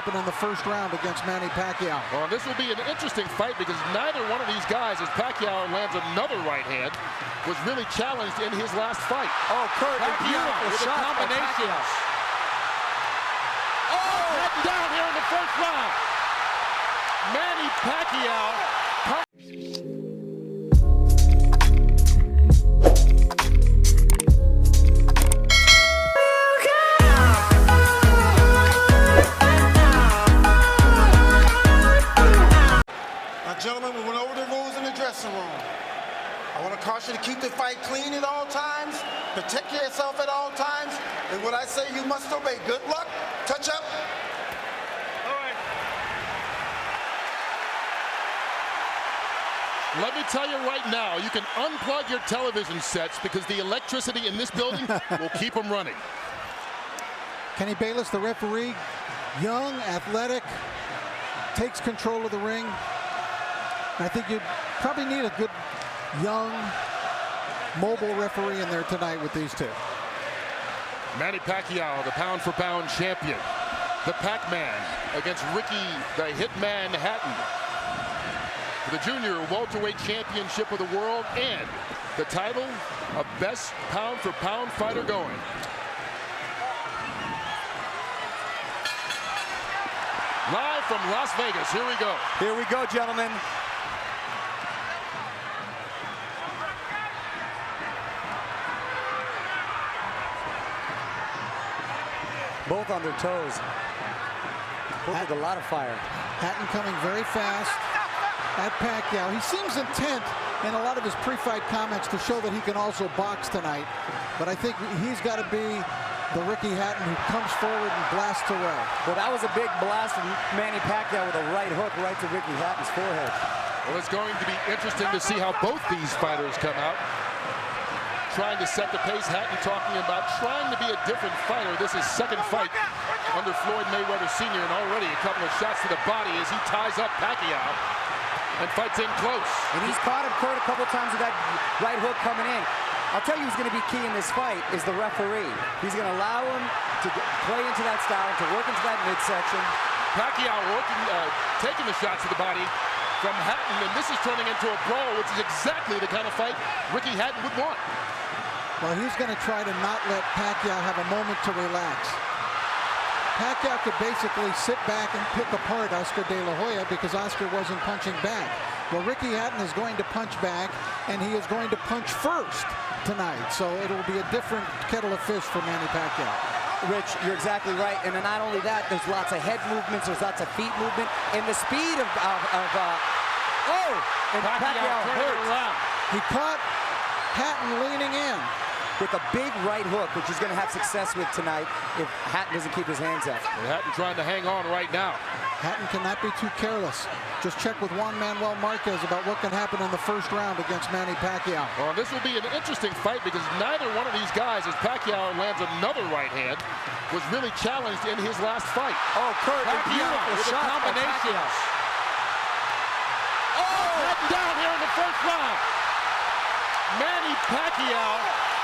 happen in the first round against Manny Pacquiao. Well, this will be an interesting fight because neither one of these guys, as Pacquiao lands another right hand, was really challenged in his last fight. Oh, Kurt, Pacquiao with a combination. Oh, heading down here in the first round. Manny Pacquiao. Gentlemen, we went over the rules in the dressing room. I want to caution you to keep the fight clean at all times, protect yourself at all times, and what I say you must obey. Good luck. Touch up. All right. Let me tell you right now, you can unplug your television sets because the electricity in this building will keep them running. Kenny Bayless, the referee, young, athletic, takes control of the ring. I think you probably need a good, young, mobile referee in there tonight with these two. Manny Pacquiao, the pound-for-pound champion. The Pac-Man against Ricky, the Hitman Hatton. The junior welterweight championship of the world and the title of best pound-for-pound fighter going. Live from Las Vegas, here we go. Here we go, gentlemen. Both on their toes. Both with a lot of fire. Hatton coming very fast at Pacquiao. He seems intent in a lot of his pre-fight comments to show that he can also box tonight. But I think he's got to be the Ricky Hatton who comes forward and blasts away. Well, that was a big blast from Manny Pacquiao with a right hook right to Ricky Hatton's forehead. Well, it's going to be interesting to see how both these fighters come out. Trying to set the pace. Hatton talking about trying to be a different fighter. This is second fight under Floyd Mayweather Sr. and already a couple of shots to the body as he ties up Pacquiao and fights in close. And he's caught him, Kurt, a couple times with that right hook coming in. I'll tell you who's going to be key in this fight is the referee. He's going to allow him to play into that style, to work into that midsection. Pacquiao taking the shots to the body from Hatton, and this is turning into a brawl, which is exactly the kind of fight Ricky Hatton would want. Well, he's going to try to not let Pacquiao have a moment to relax. Pacquiao could basically sit back and pick apart Oscar De La Hoya because Oscar wasn't punching back. Well, Ricky Hatton is going to punch back, and he is going to punch first tonight. So it'll be a different kettle of fish for Manny Pacquiao. Rich, you're exactly right. And then not only that, there's lots of head movements, there's lots of feet movement, and the speed of and Pacquiao hurt. He caught Hatton leaning in with a big right hook, which he's going to have success with tonight if Hatton doesn't keep his hands up. And Hatton trying to hang on right now. Hatton cannot be too careless. Just check with Juan Manuel Marquez about what can happen in the first round against Manny Pacquiao. Well, this will be an interesting fight because neither one of these guys, as Pacquiao lands another right hand, was really challenged in his last fight. Oh, Kurt, Pacquiao with a combination. Oh, heading down here in the first round. Manny Pacquiao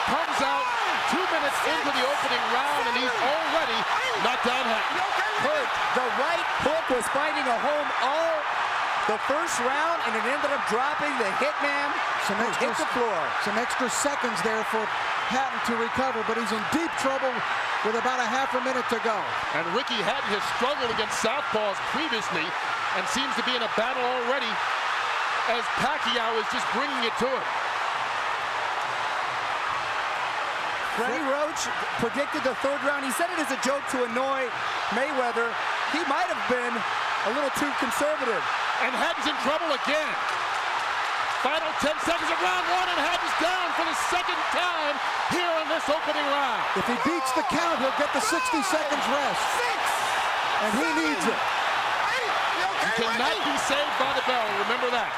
comes out 2 minutes into the opening round, and he's already knocked down Hatton. Kurt, the right hook was finding a home all the first round, and it ended up dropping the Hitman hit the floor. Some extra seconds there for Hatton to recover, but he's in deep trouble with about a half a minute to go. And Ricky Hatton has struggled against southpaws previously and seems to be in a battle already as Pacquiao is just bringing it to him. Freddie Roach predicted the third round. He said it as a joke to annoy Mayweather. He might have been a little too conservative. And Hatton's in trouble again. Final 10 seconds of round one, and Hatton's down for the second time here in this opening round. If he beats the count, he'll get the 60 seconds rest. And he needs it. He cannot be saved by the bell, remember that.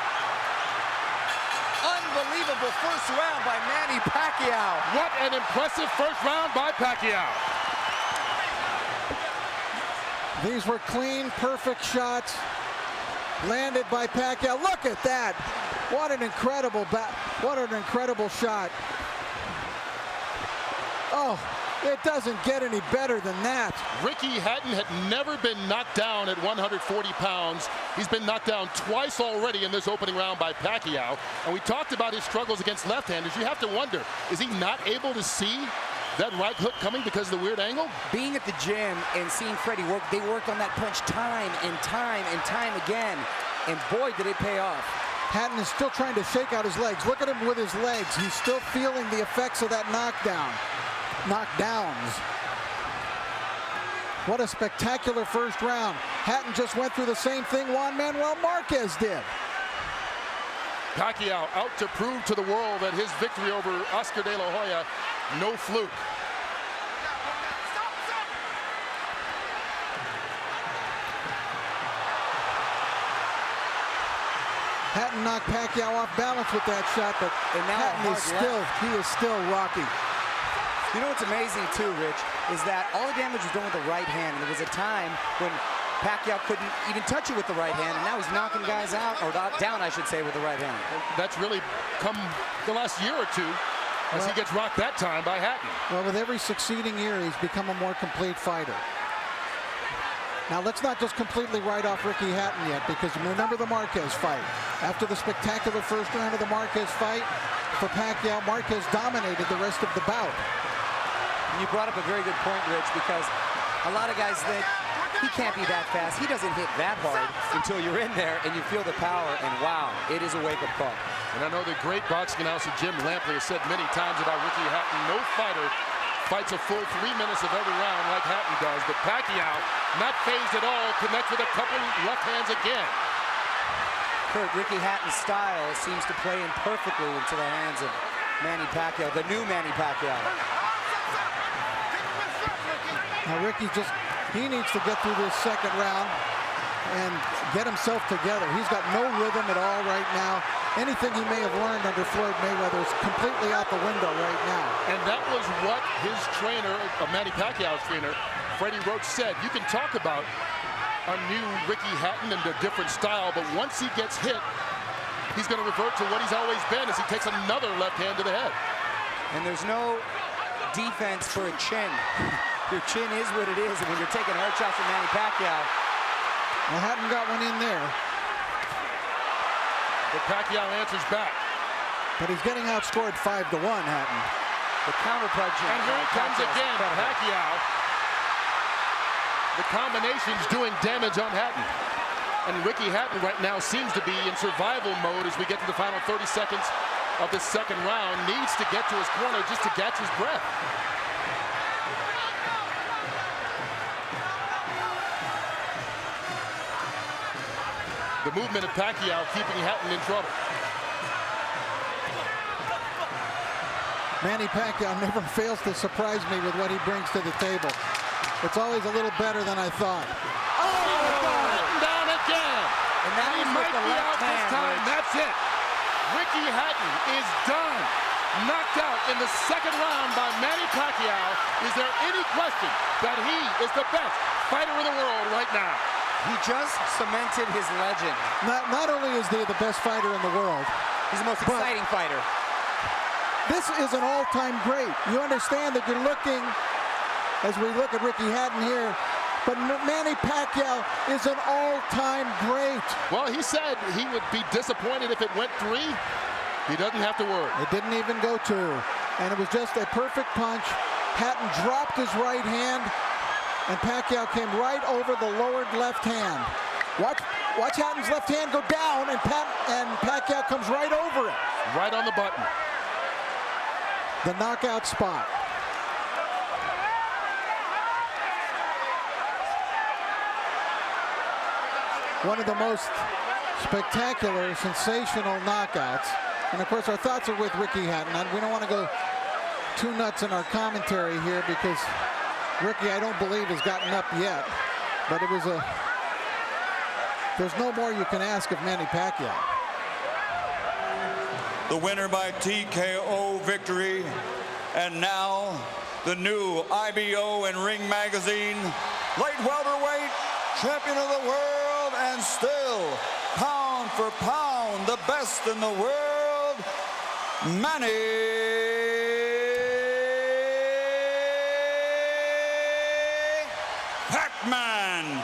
Unbelievable first round by Manny Pacquiao. What an impressive first round by Pacquiao. These were clean, perfect shots landed by Pacquiao. Look at that. What an incredible shot. Oh, it doesn't get any better than that. Ricky Hatton had never been knocked down at 140 pounds. He's been knocked down twice already in this opening round by Pacquiao. And we talked about his struggles against left-handers. You have to wonder, is he not able to see that right hook coming because of the weird angle? Being at the gym and seeing Freddie work, they worked on that punch time and time and time again. And boy, did it pay off. Hatton is still trying to shake out his legs. Look at him with his legs. He's still feeling the effects of that knockdowns. What a spectacular first round. Hatton just went through the same thing Juan Manuel Marquez did. Pacquiao out to prove to the world that his victory over Oscar De La Hoya, no fluke. Hatton knocked Pacquiao off balance with that shot, but Hatton is still rocky. You know what's amazing too, Rich, is that all the damage was done with the right hand. And there was a time when Pacquiao couldn't even touch it with the right hand, and now he's knocking guys out, or down, I should say, with the right hand. That's really come the last year or two as he gets rocked that time by Hatton. Well, with every succeeding year, he's become a more complete fighter. Now, let's not just completely write off Ricky Hatton yet, because remember the Marquez fight. After the spectacular first round of the Marquez fight, for Pacquiao, Marquez dominated the rest of the bout. You brought up a very good point, Rich, because a lot of guys think he can't be that fast. He doesn't hit that hard until you're in there and you feel the power, and wow, it is a wake-up call. And I know the great boxing announcer Jim Lampley has said many times about Ricky Hatton, no fighter fights a full 3 minutes of every round like Hatton does, but Pacquiao, not phased at all, connects with a couple left hands again. Kurt, Ricky Hatton's style seems to play in perfectly into the hands of Manny Pacquiao, the new Manny Pacquiao. Now Ricky he needs to get through this second round and get himself together. He's got no rhythm at all right now. Anything he may have learned under Floyd Mayweather is completely out the window right now. And that was what his trainer, Manny Pacquiao's trainer, Freddie Roach, said. You can talk about a new Ricky Hatton and a different style, but once he gets hit, he's going to revert to what he's always been as he takes another left hand to the head. And there's no defense for a chin. Your chin is what it is, and when you're taking hard shots from Manny Pacquiao. Well, Hatton got one in there. But Pacquiao answers back. But he's getting outscored 5-1, Hatton. The counter punch. And here it comes again, Pacquiao. The combination's doing damage on Hatton. And Ricky Hatton right now seems to be in survival mode as we get to the final 30 seconds of the second round. Needs to get to his corner just to catch his breath. The movement of Pacquiao keeping Hatton in trouble. Manny Pacquiao never fails to surprise me with what he brings to the table. It's always a little better than I thought. Oh, Hatton down again. And that he might be out this time. That's it. Ricky Hatton is done. Knocked out in the second round by Manny Pacquiao. Is there any question that he is the best fighter in the world right now? He just cemented his legend. Not only is he the best fighter in the world, he's the most exciting fighter. This is an all-time great. You understand that you're looking, as we look at Ricky Hatton here, but Manny Pacquiao is an all-time great. Well, he said he would be disappointed if it went 3. He doesn't have to worry. It didn't even go 2. And it was just a perfect punch. Hatton dropped his right hand, and Pacquiao came right over the lowered left hand. Watch Hatton's left hand go down, and Pacquiao comes right over it. Right on the button. The knockout spot. One of the most spectacular, sensational knockouts. And of course, our thoughts are with Ricky Hatton. And we don't want to go too nuts in our commentary here because Ricky, I don't believe, has gotten up yet. But it was there's no more you can ask of Manny Pacquiao. The winner by TKO victory, and now the new IBO and Ring Magazine light welterweight champion of the world, and still pound for pound the best in the world, Manny man,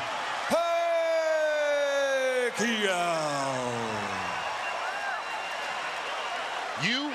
Pacquiao. You